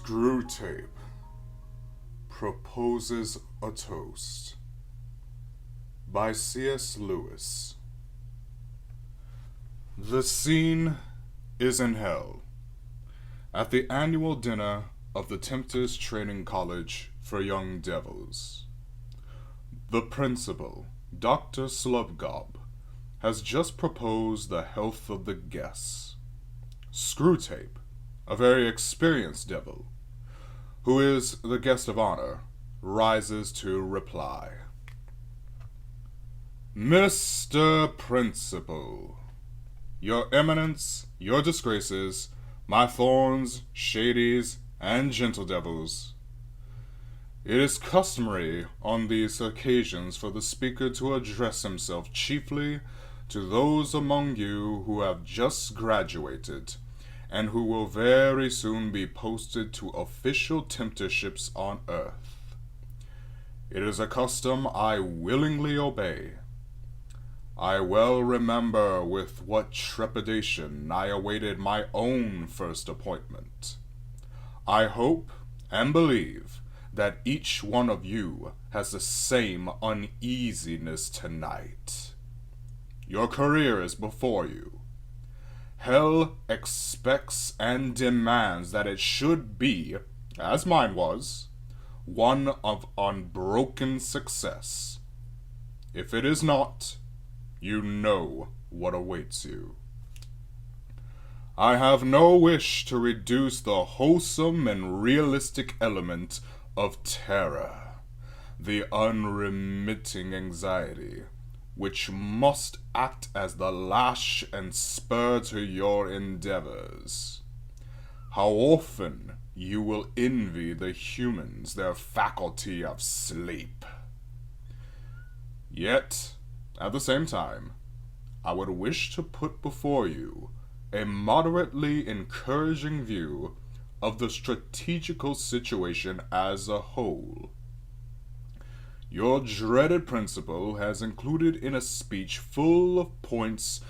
Screwtape proposes a toast by C.S. Lewis. The scene is in hell, at the annual dinner of the Tempters Training College for Young Devils. The principal, Dr. Slubgob, has just proposed the health of the guests. Screwtape, a very experienced devil, who is the guest of honor, rises to reply. Mr. Principal, Your Eminence, your disgraces, my thorns, shadies, and gentle devils. It is customary on these occasions for the speaker to address himself chiefly to those among you who have just graduated and who will very soon be posted to official tempterships on earth. It is a custom I willingly obey. I well remember with what trepidation I awaited my own first appointment. I hope and believe that each one of you has the same uneasiness tonight. Your career is before you. Hell expects and demands that it should be, as mine was, one of unbroken success. If it is not, you know what awaits you. I have no wish to reduce the wholesome and realistic element of terror, the unremitting anxiety, which must act as the lash and spur to your endeavors. How often you will envy the humans their faculty of sleep. Yet, at the same time, I would wish to put before you a moderately encouraging view of the strategical situation as a whole. Your dreaded principal has included in a speech full of points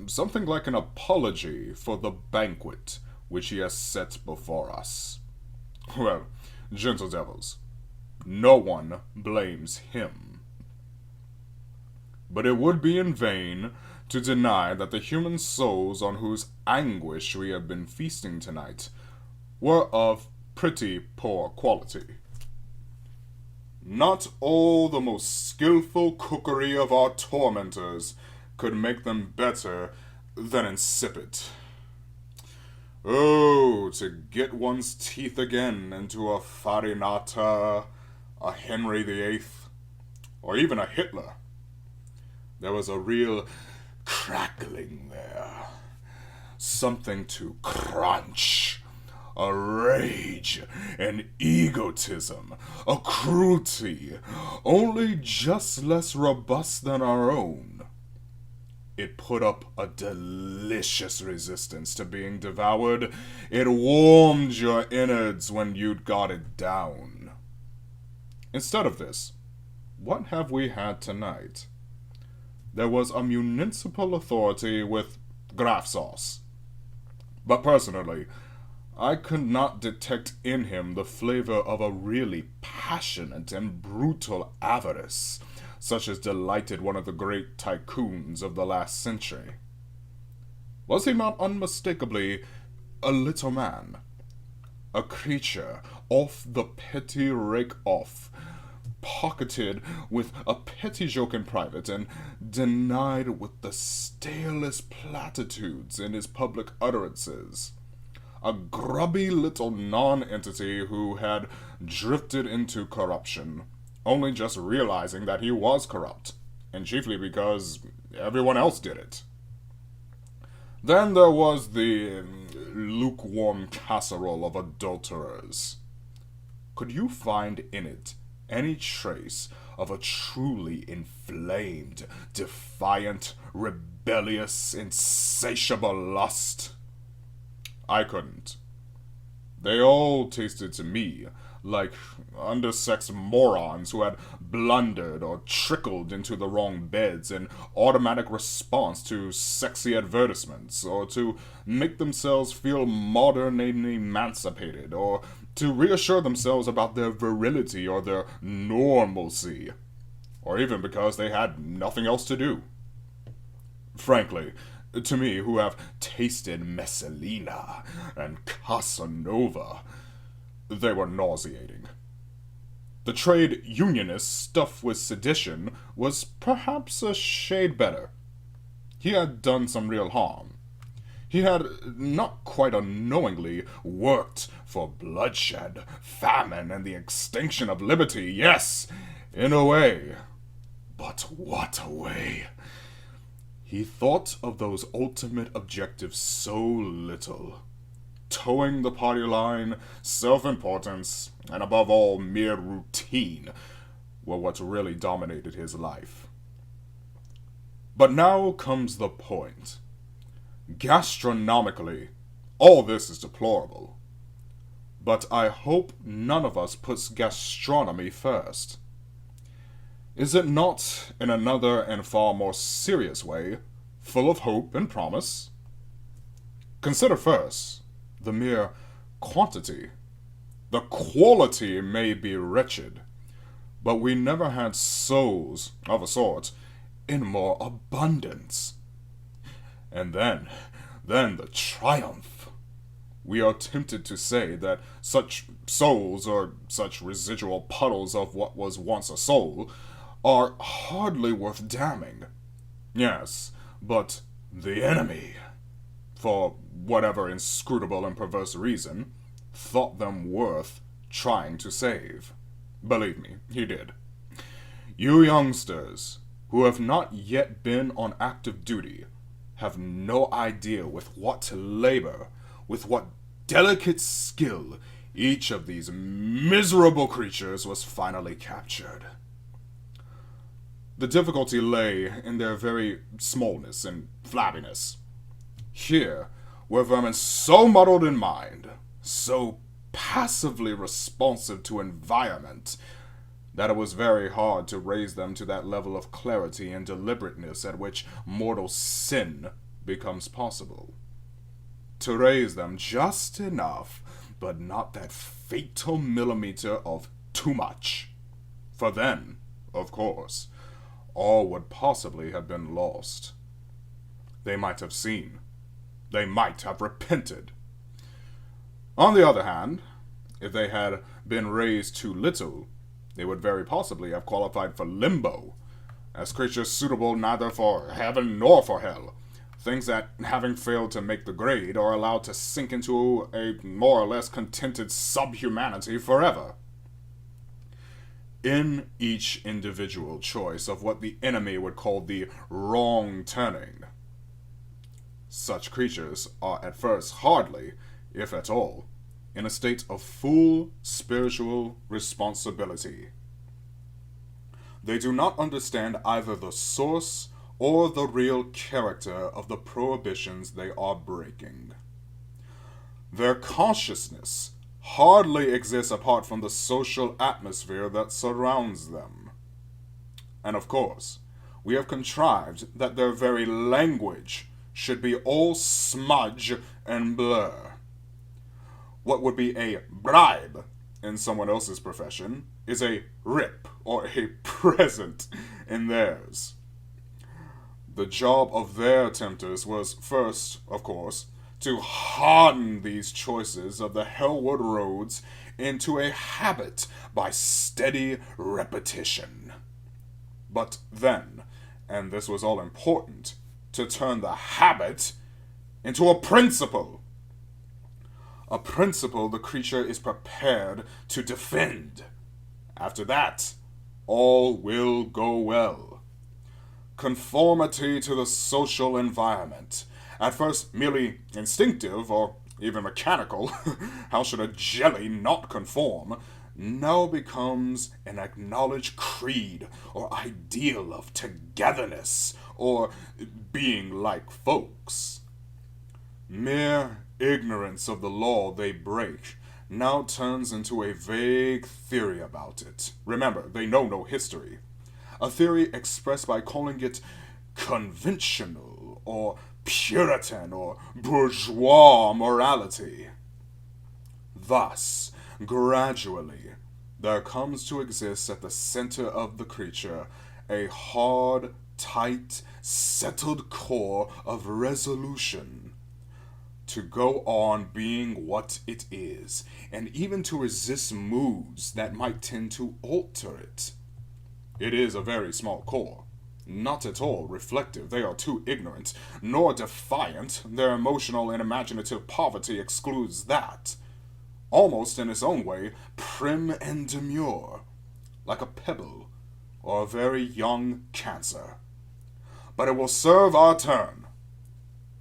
something like an apology for the banquet which he has set before us. Well, gentle devils, no one blames him. But it would be in vain to deny that the human souls on whose anguish we have been feasting tonight were of pretty poor quality. Not all the most skillful cookery of our tormentors could make them better than insipid. Oh, to get one's teeth again into a Farinata, a Henry VIII, or even a Hitler. There was a real crackling there, something to crunch. A rage, an egotism, a cruelty, only just less robust than our own. It put up a delicious resistance to being devoured. It warmed your innards when you'd got it down. Instead of this, what have we had tonight? There was a municipal authority with Graf sauce. But personally, I could not detect in him the flavor of a really passionate and brutal avarice, such as delighted one of the great tycoons of the last century. Was he not unmistakably a little man, a creature off the petty rake-off, pocketed with a petty joke in private, and denied with the stalest platitudes in his public utterances? A grubby little non-entity who had drifted into corruption, only just realizing that he was corrupt, and chiefly because everyone else did it. Then there was the lukewarm casserole of adulterers. Could you find in it any trace of a truly inflamed, defiant, rebellious, insatiable lust? I couldn't. They all tasted to me like undersexed morons who had blundered or trickled into the wrong beds in automatic response to sexy advertisements, or to make themselves feel modern and emancipated, or to reassure themselves about their virility or their normalcy, or even because they had nothing else to do. Frankly, to me, who have tasted Messalina and Casanova, they were nauseating. The trade unionist stuff with sedition was perhaps a shade better. He had done some real harm. He had not quite unknowingly worked for bloodshed, famine, and the extinction of liberty. Yes, in a way. But what a way! He thought of those ultimate objectives so little. Towing the party line, self-importance, and above all, mere routine were what really dominated his life. But now comes the point. Gastronomically, all this is deplorable. But I hope none of us puts gastronomy first. Is it not, in another and far more serious way, full of hope and promise? Consider first the mere quantity. The quality may be wretched, but we never had souls, of a sort, in more abundance. And then the triumph. We are tempted to say that such souls, or such residual puddles of what was once a soul, are hardly worth damning. Yes, but the enemy, for whatever inscrutable and perverse reason, thought them worth trying to save. Believe me, he did. You youngsters, who have not yet been on active duty, have no idea with what labor, with what delicate skill, each of these miserable creatures was finally captured. The difficulty lay in their very smallness and flabbiness. Here were vermin so muddled in mind, so passively responsive to environment, that it was very hard to raise them to that level of clarity and deliberateness at which mortal sin becomes possible. To raise them just enough, but not that fatal millimeter of too much. For then, of course, all would possibly have been lost. They might have seen. They might have repented. On the other hand, if they had been raised too little, they would very possibly have qualified for limbo, as creatures suitable neither for heaven nor for hell, things that, having failed to make the grade, are allowed to sink into a more or less contented subhumanity forever. In each individual choice of what the enemy would call the wrong turning, such creatures are at first hardly, if at all, in a state of full spiritual responsibility. They do not understand either the source or the real character of the prohibitions they are breaking. Their consciousness hardly exists apart from the social atmosphere that surrounds them. And of course, we have contrived that their very language should be all smudge and blur. What would be a bribe in someone else's profession is a rip or a present in theirs. The job of their tempters was first, of course, to harden these choices of the hellward roads into a habit by steady repetition. But then, and this was all important, to turn the habit into a principle. A principle the creature is prepared to defend. After that, all will go well. Conformity to the social environment, at first merely instinctive or even mechanical, how should a jelly not conform, now becomes an acknowledged creed or ideal of togetherness or being like folks. Mere ignorance of the law they break now turns into a vague theory about it. Remember, they know no history. A theory expressed by calling it conventional, or Puritan, or bourgeois morality. Thus, gradually, there comes to exist at the center of the creature a hard, tight, settled core of resolution to go on being what it is, and even to resist moves that might tend to alter it. It is a very small core, not at all reflective. They are too ignorant, nor defiant. Their emotional and imaginative poverty excludes that. Almost in its own way, prim and demure, like a pebble or a very young cancer. But it will serve our turn.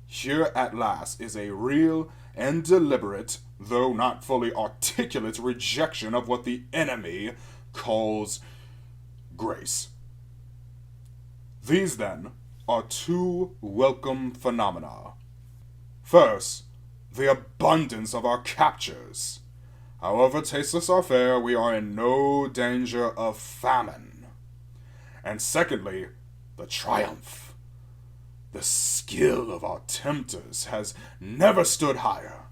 Here at last is a real and deliberate, though not fully articulate, rejection of what the enemy calls grace. These, then, are two welcome phenomena. First, the abundance of our captures. However tasteless our fare, we are in no danger of famine. And secondly, the triumph. The skill of our tempters has never stood higher.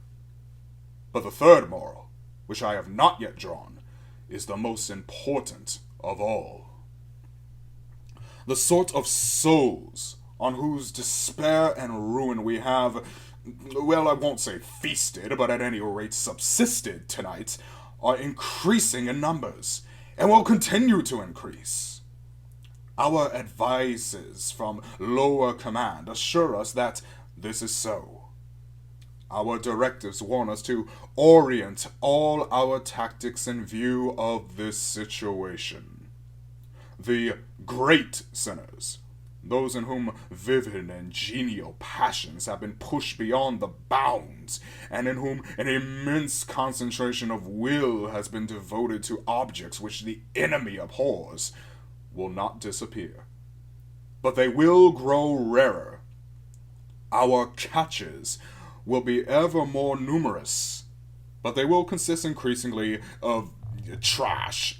But the third moral, which I have not yet drawn, is the most important of all. The sort of souls on whose despair and ruin we have, well, I won't say feasted, but at any rate subsisted tonight, are increasing in numbers, and will continue to increase. Our advices from lower command assure us that this is so. Our directives warn us to orient all our tactics in view of this situation. The great sinners, those in whom vivid and genial passions have been pushed beyond the bounds, and in whom an immense concentration of will has been devoted to objects which the enemy abhors, will not disappear. But they will grow rarer. Our catches will be ever more numerous, but they will consist increasingly of trash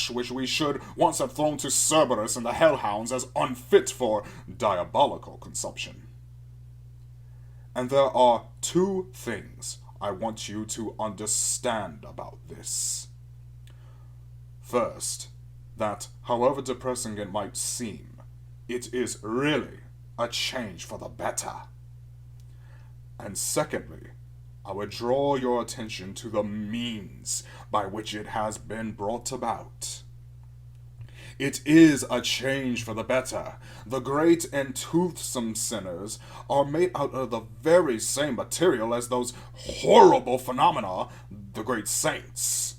which we should once have thrown to Cerberus and the hellhounds as unfit for diabolical consumption. And there are two things I want you to understand about this. First, that however depressing it might seem, it is really a change for the better. And secondly, I would draw your attention to the means by which it has been brought about. It is a change for the better. The great and toothsome sinners are made out of the very same material as those horrible phenomena, the great saints.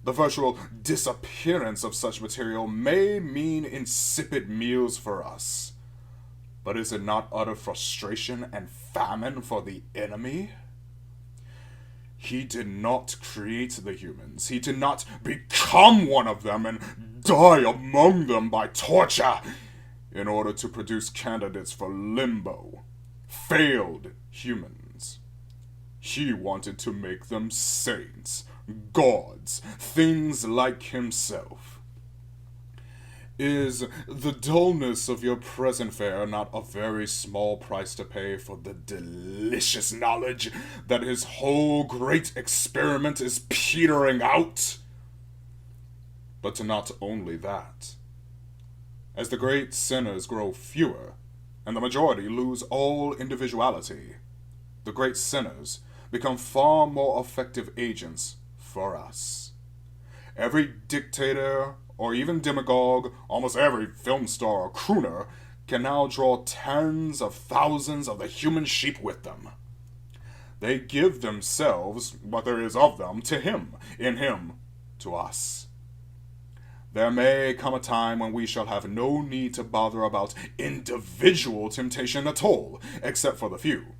The virtual disappearance of such material may mean insipid meals for us. But is it not utter frustration and famine for the enemy? He did not create the humans. He did not become one of them and die among them by torture in order to produce candidates for limbo, failed humans. He wanted to make them saints, gods, things like himself. Is the dullness of your present fare not a very small price to pay for the delicious knowledge that his whole great experiment is petering out? But not only that. As the great sinners grow fewer, and the majority lose all individuality, the great sinners become far more effective agents for us. Every dictator or even demagogue, almost every film star or crooner, can now draw tens of thousands of the human sheep with them. They give themselves, what there is of them, to him, in him, to us. There may come a time when we shall have no need to bother about individual temptation at all, except for the few.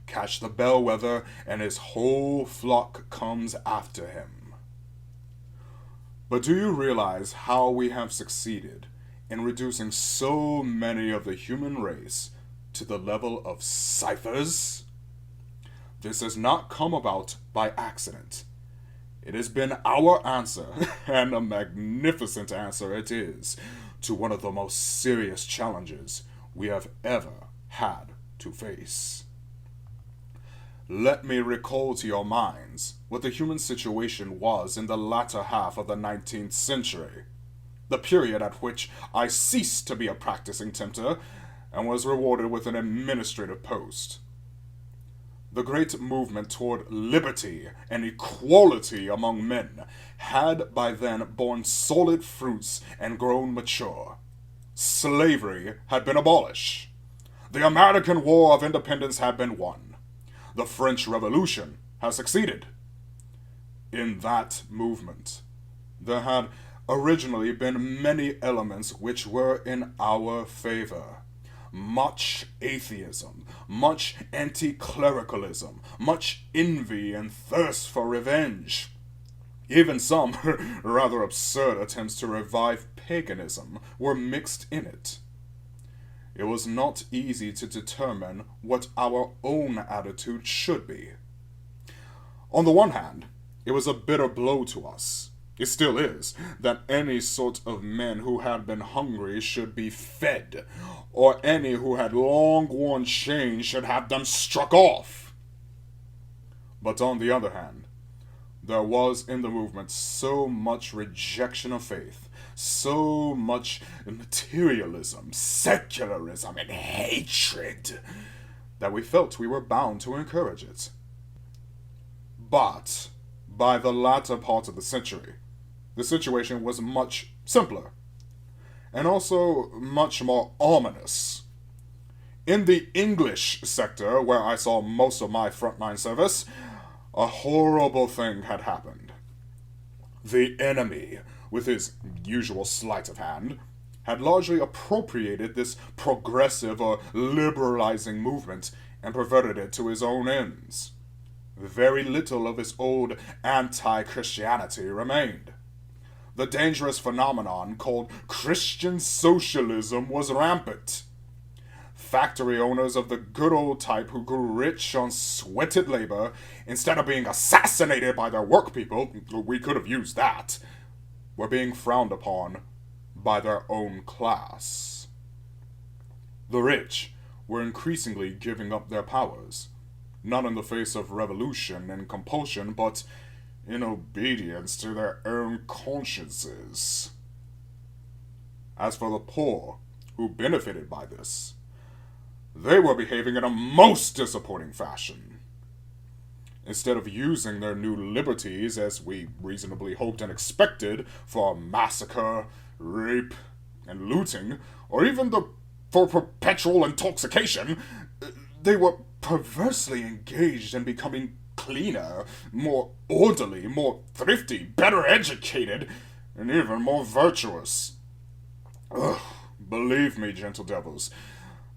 Catch the bellwether, and his whole flock comes after him. But do you realize how we have succeeded in reducing so many of the human race to the level of ciphers? This has not come about by accident. It has been our answer, and a magnificent answer it is, to one of the most serious challenges we have ever had to face. Let me recall to your minds what the human situation was in the latter half of the 19th century, the period at which I ceased to be a practicing tempter and was rewarded with an administrative post. The great movement toward liberty and equality among men had by then borne solid fruits and grown mature. Slavery had been abolished. The American War of Independence had been won. The French Revolution has succeeded. In that movement, there had originally been many elements which were in our favor. Much atheism, much anti-clericalism, much envy and thirst for revenge. Even some rather absurd attempts to revive paganism were mixed in it. It was not easy to determine what our own attitude should be. On the one hand, it was a bitter blow to us. It still is, that any sort of men who had been hungry should be fed, or any who had long worn chains should have them struck off. But on the other hand, there was in the movement so much rejection of faith, so much materialism, secularism, and hatred, that we felt we were bound to encourage it. But by the latter part of the century, the situation was much simpler, and also much more ominous. In the English sector, where I saw most of my frontline service, a horrible thing had happened. The enemy, with his usual sleight of hand, had largely appropriated this progressive or liberalizing movement and perverted it to his own ends. Very little of his old anti-Christianity remained. The dangerous phenomenon called Christian socialism was rampant. Factory owners of the good old type who grew rich on sweated labor, instead of being assassinated by their workpeople, we could have used that, were being frowned upon by their own class. The rich were increasingly giving up their powers, not in the face of revolution and compulsion, but in obedience to their own consciences. As for the poor, who benefited by this, they were behaving in a most disappointing fashion. Instead of using their new liberties, as we reasonably hoped and expected, for massacre, rape, and looting, or even for perpetual intoxication, they were perversely engaged in becoming cleaner, more orderly, more thrifty, better educated, and even more virtuous. Ugh, believe me, gentle devils,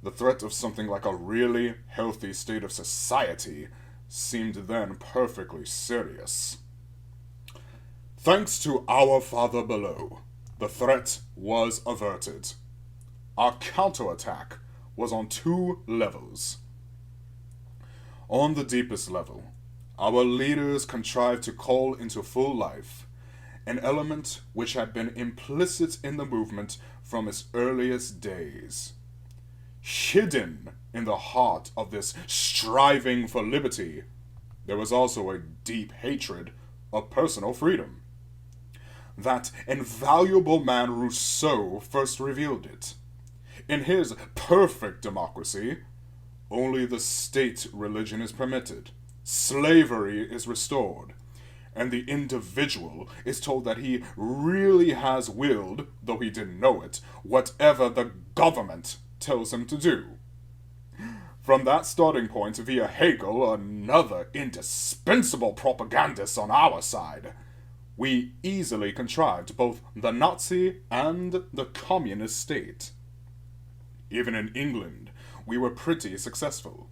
the threat of something like a really healthy state of society seemed then perfectly serious. Thanks to our Father below, the threat was averted. Our counterattack was on two levels. On the deepest level, our leaders contrived to call into full life an element which had been implicit in the movement from its earliest days. Hidden in the heart of this striving for liberty, there was also a deep hatred of personal freedom. That invaluable man Rousseau first revealed it. In his perfect democracy, only the state religion is permitted, slavery is restored, and the individual is told that he really has willed, though he didn't know it, whatever the government tells him to do. From that starting point via Hegel, another indispensable propagandist on our side, we easily contrived both the Nazi and the communist state. Even in England, we were pretty successful.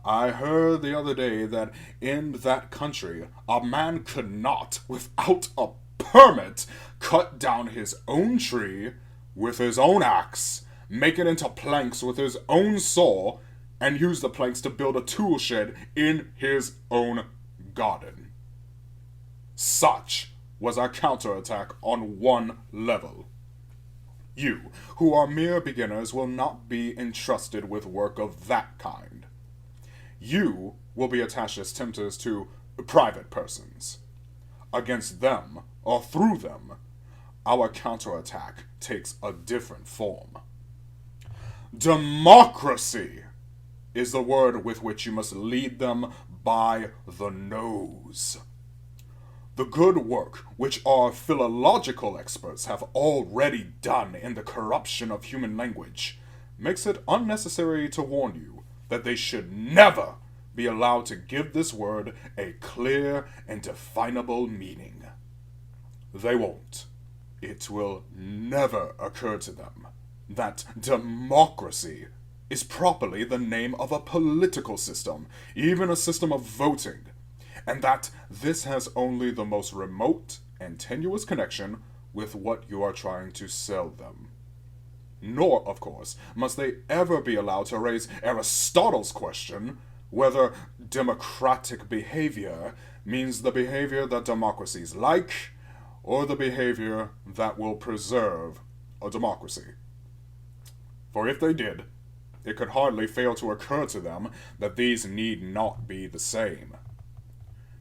I heard the other day that in that country, a man could not, without a permit, cut down his own tree with his own axe, make it into planks with his own saw, and used the planks to build a tool shed in his own garden. Such was our counterattack on one level. You, who are mere beginners, will not be entrusted with work of that kind. You will be attached as tempters to private persons. Against them, or through them, our counterattack takes a different form. Democracy is the word with which you must lead them by the nose. The good work which our philological experts have already done in the corruption of human language makes it unnecessary to warn you that they should never be allowed to give this word a clear and definable meaning. They won't. It will never occur to them that democracy is properly the name of a political system, even a system of voting, and that this has only the most remote and tenuous connection with what you are trying to sell them. Nor, of course, must they ever be allowed to raise Aristotle's question whether democratic behavior means the behavior that democracies like, or the behavior that will preserve a democracy. For if they did, it could hardly fail to occur to them that these need not be the same.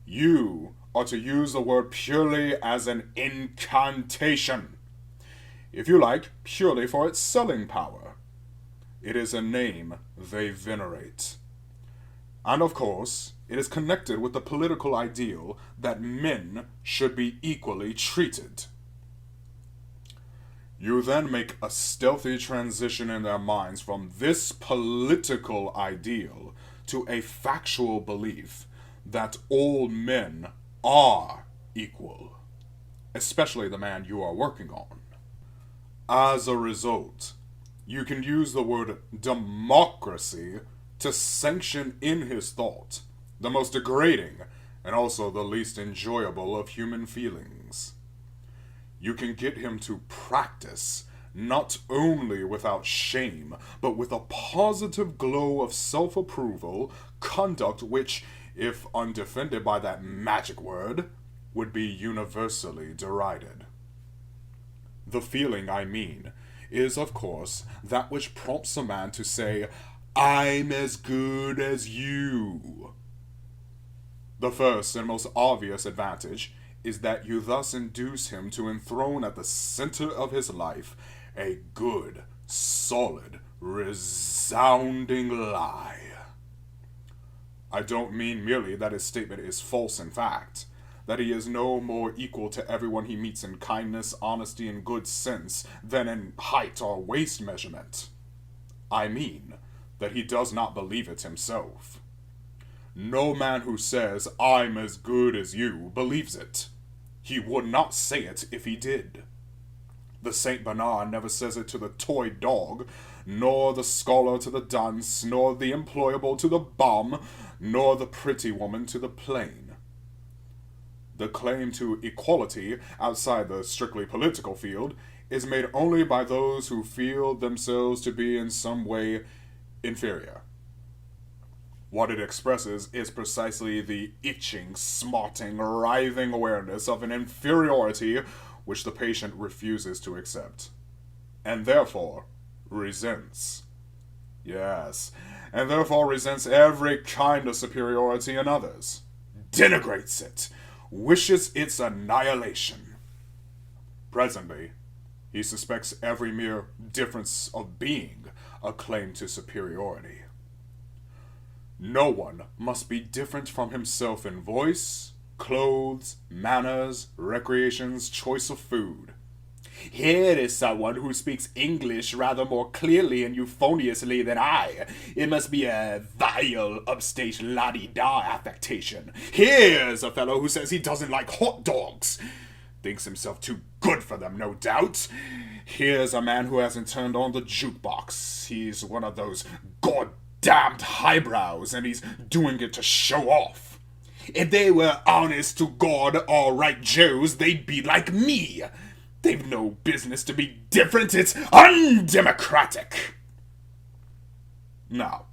You are to use the word purely as an incantation. If you like, purely for its selling power. It is a name they venerate. And of course, it is connected with the political ideal that men should be equally treated. You then make a stealthy transition in their minds from this political ideal to a factual belief that all men are equal, especially the man you are working on. As a result, you can use the word democracy to sanction in his thought the most degrading and also the least enjoyable of human feelings. You can get him to practice, not only without shame, but with a positive glow of self-approval, conduct which, if undefended by that magic word, would be universally derided. The feeling, I mean, is, of course, that which prompts a man to say, "I'm as good as you." The first and most obvious advantage is that you thus induce him to enthrone at the center of his life a good, solid, resounding lie. I don't mean merely that his statement is false in fact, that he is no more equal to everyone he meets in kindness, honesty, and good sense than in height or waist measurement. I mean that he does not believe it himself. No man who says, "I'm as good as you," believes it. He would not say it if he did. The Saint Bernard never says it to the toy dog, nor the scholar to the dunce, nor the employable to the bum, nor the pretty woman to the plain. The claim to equality outside the strictly political field is made only by those who feel themselves to be in some way inferior. What it expresses is precisely the itching, smarting, writhing awareness of an inferiority which the patient refuses to accept, and therefore resents. Yes, and therefore resents every kind of superiority in others, denigrates it, wishes its annihilation. Presently, he suspects every mere difference of being a claim to superiority. No one must be different from himself in voice, clothes, manners, recreations, choice of food. Here is someone who speaks English rather more clearly and euphoniously than I. It must be a vile, upstage, la-di-da affectation. Here's a fellow who says he doesn't like hot dogs. Thinks himself too good for them, no doubt. Here's a man who hasn't turned on the jukebox. He's one of those goddamned highbrows, and he's doing it to show off. If they were honest to God, all right Joes, they'd be like me. They've no business to be different. It's undemocratic. Now,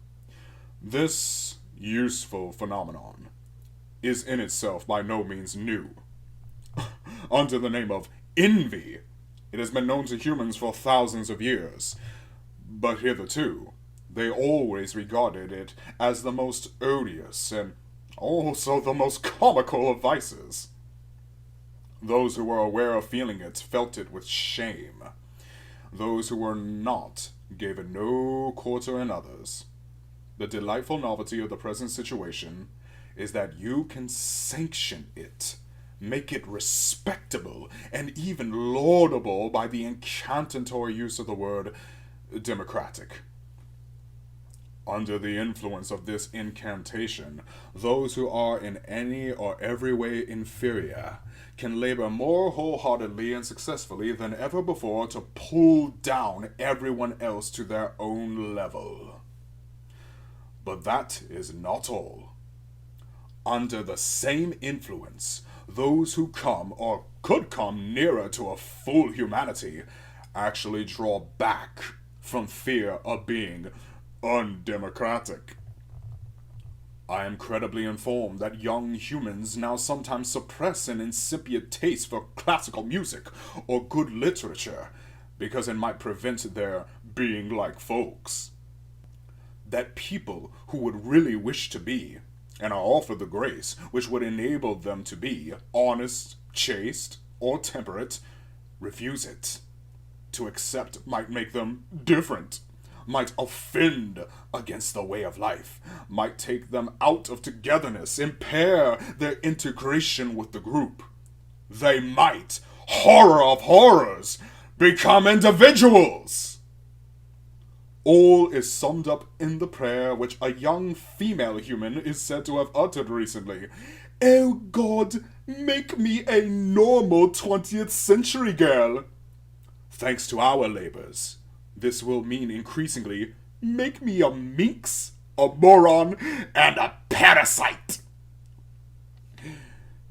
This useful phenomenon is in itself by no means new. Under the name of envy, it has been known to humans for thousands of years, but hitherto, they always regarded it as the most odious and also the most comical of vices. Those who were aware of feeling it felt it with shame. Those who were not gave it no quarter in others. The delightful novelty of the present situation is that you can sanction it, make it respectable, and even laudable by the incantatory use of the word democratic. Under the influence of this incantation, those who are in any or every way inferior can labor more wholeheartedly and successfully than ever before to pull down everyone else to their own level. But that is not all. Under the same influence, those who come or could come nearer to a full humanity actually draw back from fear of being undemocratic. I am credibly informed that young humans now sometimes suppress an incipient taste for classical music or good literature because it might prevent their being like folks. That people who would really wish to be, and are offered the grace which would enable them to be honest, chaste, or temperate, refuse it. To accept might make them different, might offend against the way of life, might take them out of togetherness, impair their integration with the group. They might, horror of horrors, become individuals. All is summed up in the prayer which a young female human is said to have uttered recently. Oh God, make me a normal 20th century girl. Thanks to our labors, this will mean increasingly, make me a minx, a moron, and a parasite.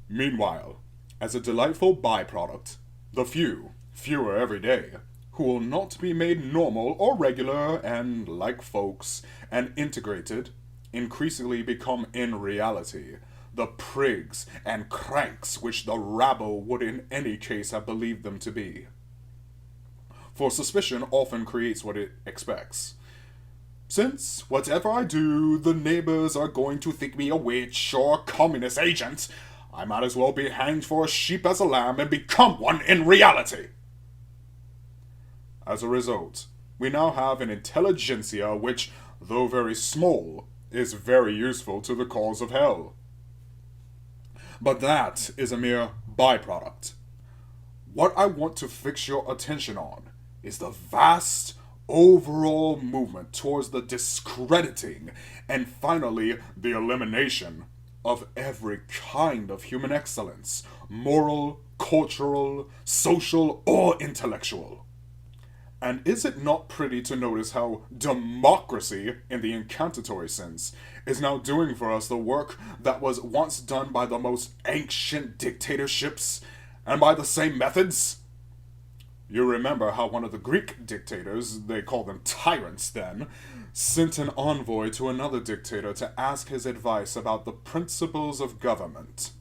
Meanwhile, as a delightful byproduct, the few, fewer every day, who will not be made normal or regular and like folks and integrated, increasingly become in reality the prigs and cranks which the rabble would in any case have believed them to be. For suspicion often creates what it expects. Since, whatever I do, the neighbors are going to think me a witch or a communist agent, I might as well be hanged for a sheep as a lamb and become one in reality. As a result, we now have an intelligentsia which, though very small, is very useful to the cause of hell. But that is a mere byproduct. What I want to fix your attention on is the vast overall movement towards the discrediting and finally the elimination of every kind of human excellence, moral, cultural, social, or intellectual. And is it not pretty to notice how democracy, in the incantatory sense, is now doing for us the work that was once done by the most ancient dictatorships, and by the same methods? You remember how one of the Greek dictators, they called them tyrants then, sent an envoy to another dictator to ask his advice about the principles of government.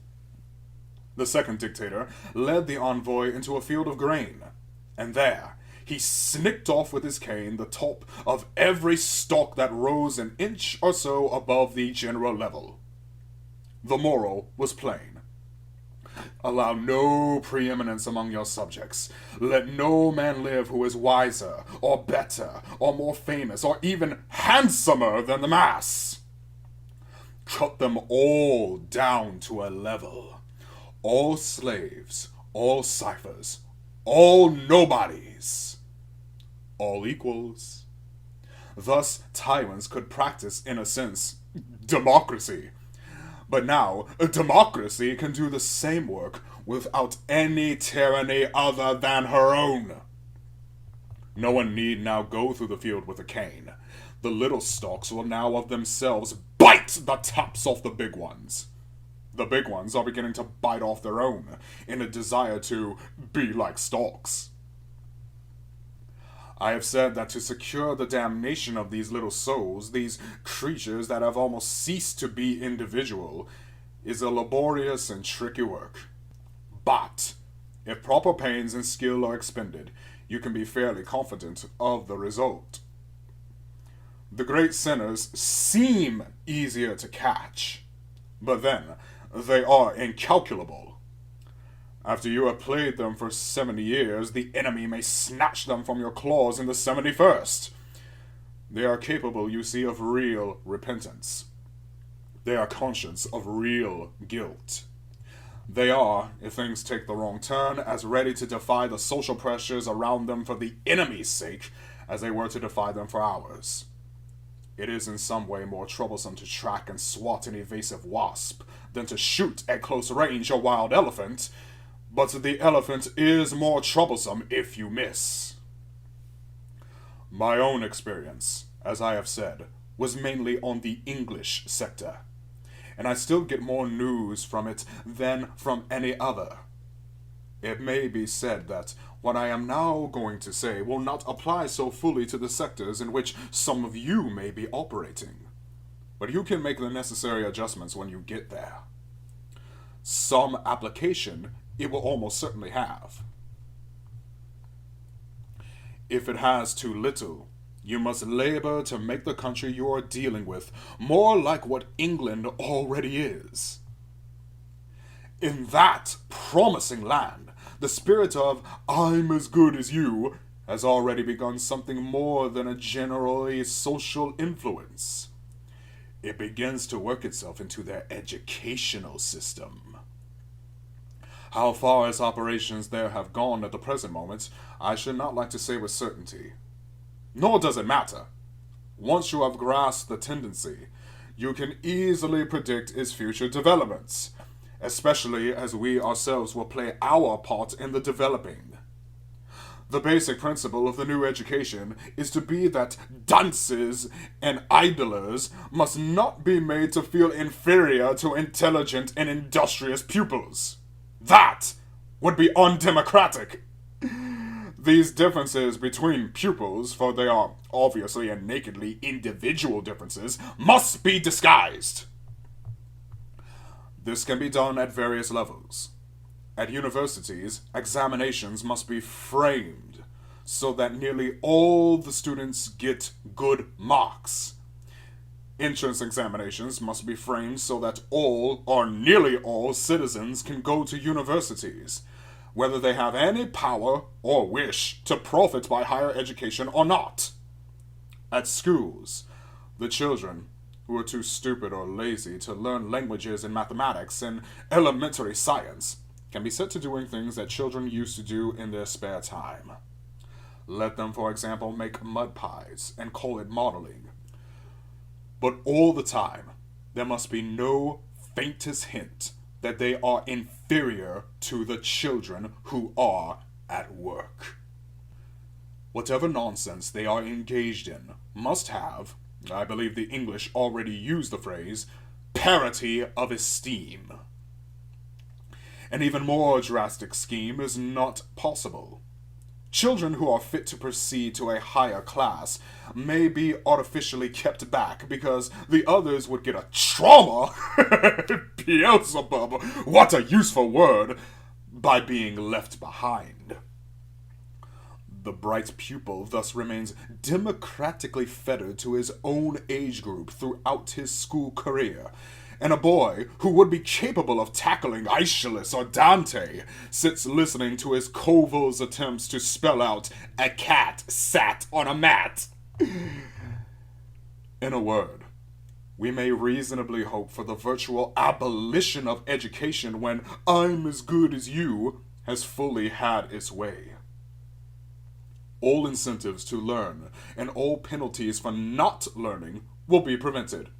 The second dictator led the envoy into a field of grain, and there, he snicked off with his cane the top of every stalk that rose an inch or so above the general level. The moral was plain. Allow no preeminence among your subjects. Let no man live who is wiser, or better, or more famous, or even handsomer than the mass. Cut them all down to a level. All slaves, all ciphers, all nobodies, all equals. Thus, tyrants could practice, in a sense, democracy. But now, a democracy can do the same work without any tyranny other than her own. No one need now go through the field with a cane. The little stalks will now of themselves bite the tops off the big ones. The big ones are beginning to bite off their own in a desire to be like stalks. I have said that to secure the damnation of these little souls, these creatures that have almost ceased to be individual, is a laborious and tricky work. But, if proper pains and skill are expended, you can be fairly confident of the result. The great sinners seem easier to catch, but then they are incalculable. After you have played them for 70 years, the enemy may snatch them from your claws in the 71st. They are capable, you see, of real repentance. They are conscious of real guilt. They are, if things take the wrong turn, as ready to defy the social pressures around them for the enemy's sake as they were to defy them for ours. It is in some way more troublesome to track and swat an evasive wasp than to shoot at close range a wild elephant, but the elephant is more troublesome if you miss. My own experience, as I have said, was mainly on the English sector, and I still get more news from it than from any other. It may be said that what I am now going to say will not apply so fully to the sectors in which some of you may be operating, but you can make the necessary adjustments when you get there. Some application it will almost certainly have. If it has too little, you must labor to make the country you are dealing with more like what England already is. In that promising land, the spirit of "I'm as good as you" has already begun something more than a generally social influence. It begins to work itself into their educational system. How far its operations there have gone at the present moment, I should not like to say with certainty. Nor does it matter. Once you have grasped the tendency, you can easily predict its future developments, especially as we ourselves will play our part in the developing. The basic principle of the new education is to be that dunces and idlers must not be made to feel inferior to intelligent and industrious pupils. That would be undemocratic. These differences between pupils, for they are obviously and nakedly individual differences, must be disguised. This can be done at various levels. At universities, examinations must be framed so that nearly all the students get good marks. Entrance examinations must be framed so that all, or nearly all, citizens can go to universities, whether they have any power or wish to profit by higher education or not. At schools, the children who are too stupid or lazy to learn languages and mathematics and elementary science can be set to doing things that children used to do in their spare time. Let them, for example, make mud pies and call it modeling. But all the time, there must be no faintest hint that they are inferior to the children who are at work. Whatever nonsense they are engaged in must have, I believe the English already use the phrase, parity of esteem. An even more drastic scheme is not possible. Children who are fit to proceed to a higher class may be artificially kept back because the others would get a trauma, Beelzebub, what a useful word, by being left behind. The bright pupil thus remains democratically fettered to his own age group throughout his school career, and a boy who would be capable of tackling Aeschylus or Dante sits listening to his Koval's attempts to spell out "a cat sat on a mat." In a word, we may reasonably hope for the virtual abolition of education when "I'm as good as you" has fully had its way. All incentives to learn and all penalties for not learning will be prevented.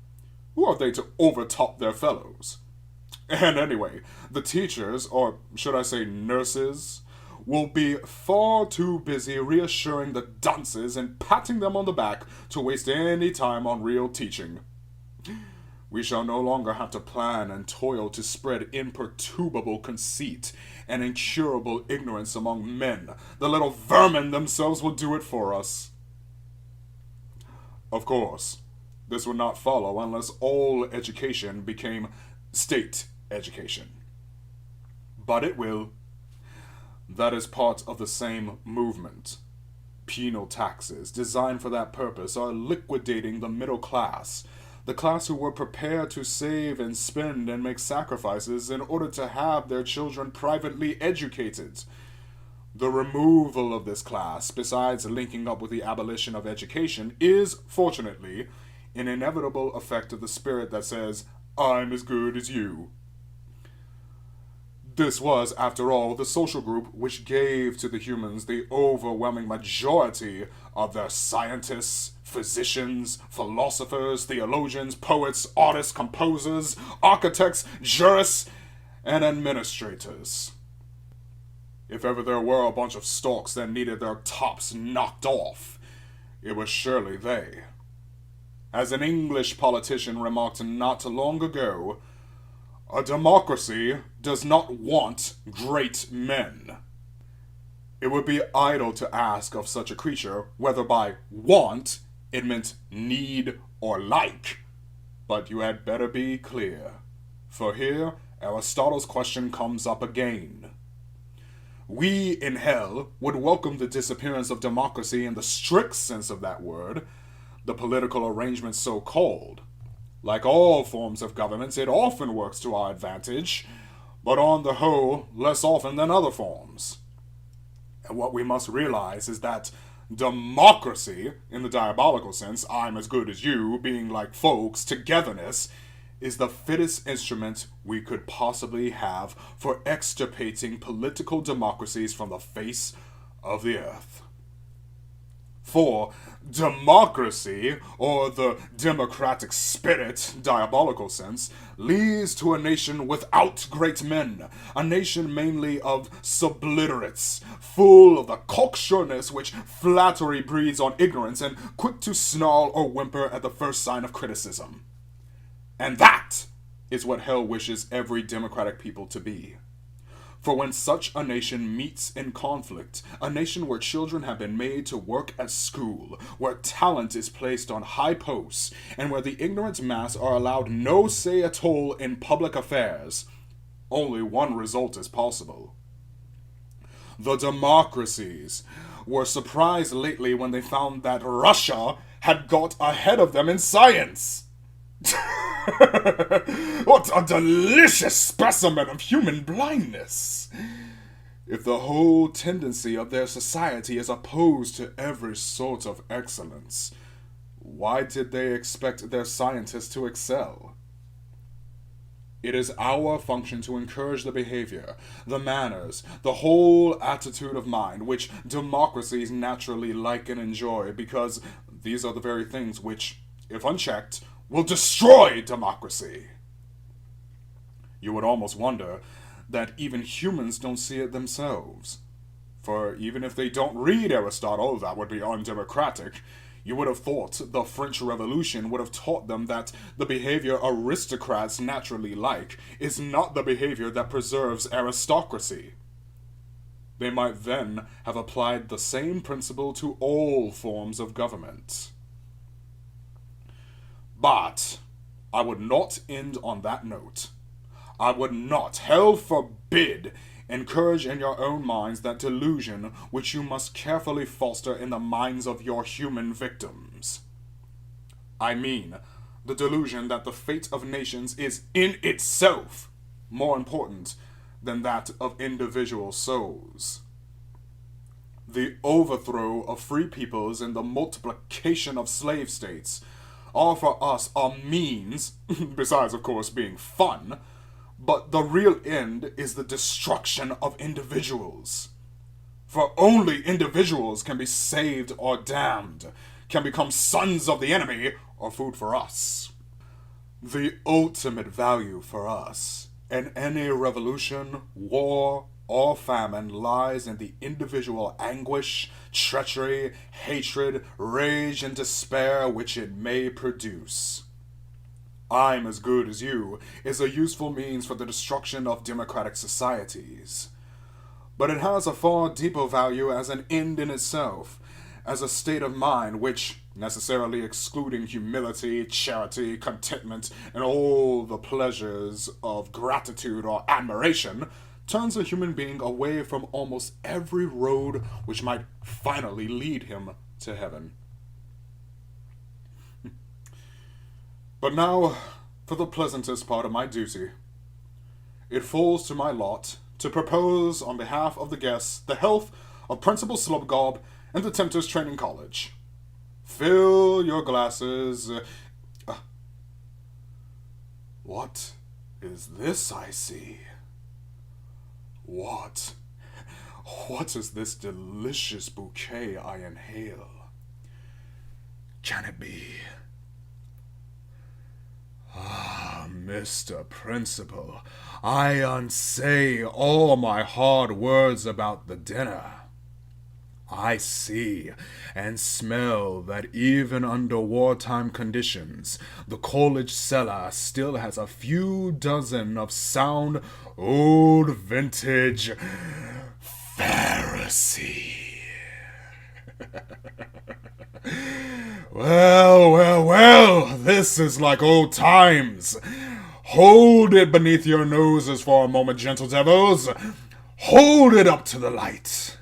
Who are they to overtop their fellows? And anyway, the teachers, or should I say nurses, will be far too busy reassuring the dunces and patting them on the back to waste any time on real teaching. We shall no longer have to plan and toil to spread imperturbable conceit and incurable ignorance among men. The little vermin themselves will do it for us. Of course, this would not follow unless all education became state education. But it will. That is part of the same movement. Penal taxes, designed for that purpose, are liquidating the middle class, the class who were prepared to save and spend and make sacrifices in order to have their children privately educated. The removal of this class, besides linking up with the abolition of education, is, fortunately, an inevitable effect of the spirit that says, I'm as good as you. This was, after all, the social group which gave to the humans the overwhelming majority of their scientists, physicians, philosophers, theologians, poets, artists, composers, architects, jurists, and administrators. If ever there were a bunch of storks that needed their tops knocked off, it was surely they. As an English politician remarked not long ago, a democracy does not want great men. It would be idle to ask of such a creature whether by want it meant need or like. But you had better be clear, for here Aristotle's question comes up again. We in hell would welcome the disappearance of democracy in the strict sense of that word, the political arrangement so called. Like all forms of government, it often works to our advantage, but on the whole, less often than other forms. And what we must realize is that democracy, in the diabolical sense, I'm as good as you, being like folks, togetherness, is the fittest instrument we could possibly have for extirpating political democracies from the face of the earth. For democracy, or the democratic spirit, diabolical sense, leads to a nation without great men, a nation mainly of subliterates, full of the cocksureness which flattery breeds on ignorance, and quick to snarl or whimper at the first sign of criticism. And that is what hell wishes every democratic people to be. For when such a nation meets in conflict, a nation where children have been made to work at school, where talent is placed on high posts, and where the ignorant mass are allowed no say at all in public affairs, only one result is possible. The democracies were surprised lately when they found that Russia had got ahead of them in science. What a delicious specimen of human blindness! If the whole tendency of their society is opposed to every sort of excellence, why did they expect their scientists to excel? It is our function to encourage the behavior, the manners, the whole attitude of mind which democracies naturally like and enjoy, because these are the very things which, if unchecked, will destroy democracy. You would almost wonder that even humans don't see it themselves. For even if they don't read Aristotle, that would be undemocratic. You would have thought the French Revolution would have taught them that the behavior aristocrats naturally like is not the behavior that preserves aristocracy. They might then have applied the same principle to all forms of government. But I would not end on that note. I would not, hell forbid, encourage in your own minds that delusion which you must carefully foster in the minds of your human victims. I mean, the delusion that the fate of nations is in itself more important than that of individual souls. The overthrow of free peoples and the multiplication of slave states are for us a means, besides of course being fun, but the real end is the destruction of individuals. For only individuals can be saved or damned, can become sons of the enemy or food for us. The ultimate value for us in any revolution, war, or famine lies in the individual anguish, treachery, hatred, rage, and despair which it may produce. I'm as good as you is a useful means for the destruction of democratic societies. But it has a far deeper value as an end in itself, as a state of mind which, necessarily excluding humility, charity, contentment, and all the pleasures of gratitude or admiration, turns a human being away from almost every road which might finally lead him to heaven. But now, for the pleasantest part of my duty. It falls to my lot to propose on behalf of the guests the health of Principal Slubgob and the Tempters Training College. Fill your glasses. What is this I see? What is this delicious bouquet I inhale? Can it be? Ah, Mr. Principal, I unsay all my hard words about the dinner. I see and smell that even under wartime conditions, the college cellar still has a few dozen of sound, old vintage Pharisee. Well, this is like old times. Hold it beneath your noses for a moment, gentle devils. Hold it up to the light.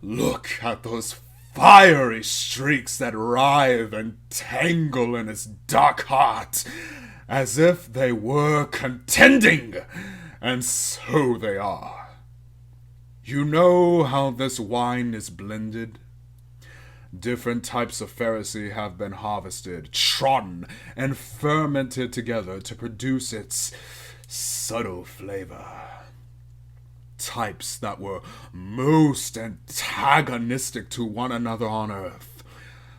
Look at those fiery streaks that writhe and tangle in its dark heart, as if they were contending, and so they are. You know how this wine is blended? Different types of Pharisee have been harvested, trodden, and fermented together to produce its subtle flavor. Types that were most antagonistic to one another on earth.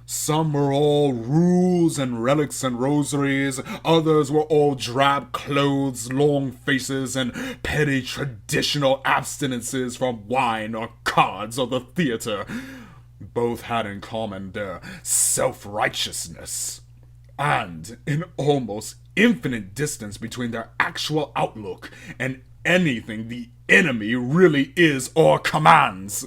Some were all rules and relics and rosaries, others were all drab clothes, long faces, and petty traditional abstinences from wine or cards or the theater. Both had in common their self-righteousness, and an almost infinite distance between their actual outlook and anything the enemy really is or commands.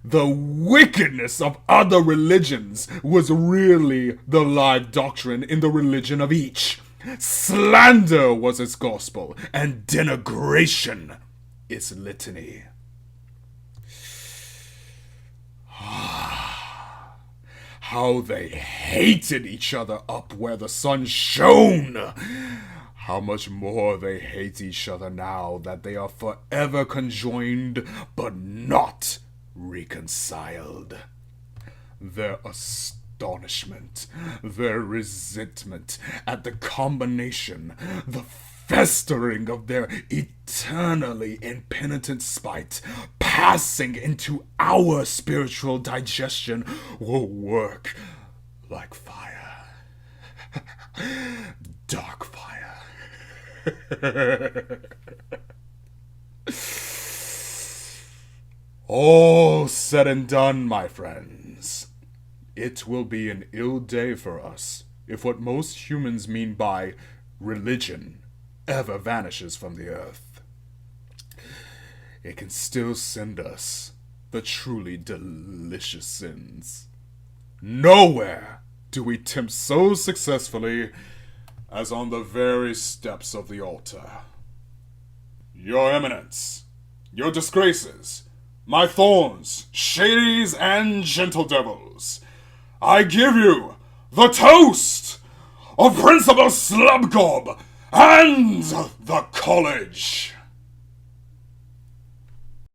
The wickedness of other religions was really the live doctrine in the religion of each. Slander was its gospel, and denigration its litany. How they hated each other up where the sun shone! How much more they hate each other now that they are forever conjoined but not reconciled. Their astonishment, their resentment at the combination, the festering of their eternally impenitent spite, passing into our spiritual digestion, will work like fire. Dark fire. All said and done, my friends, it will be an ill day for us if what most humans mean by religion ever vanishes from the earth. It can still send us the truly delicious sins. Nowhere do we tempt so successfully as on the very steps of the altar. Your Eminence, your disgraces, my thorns, shadies, and gentle devils, I give you the toast of Principal Slubgob and the college.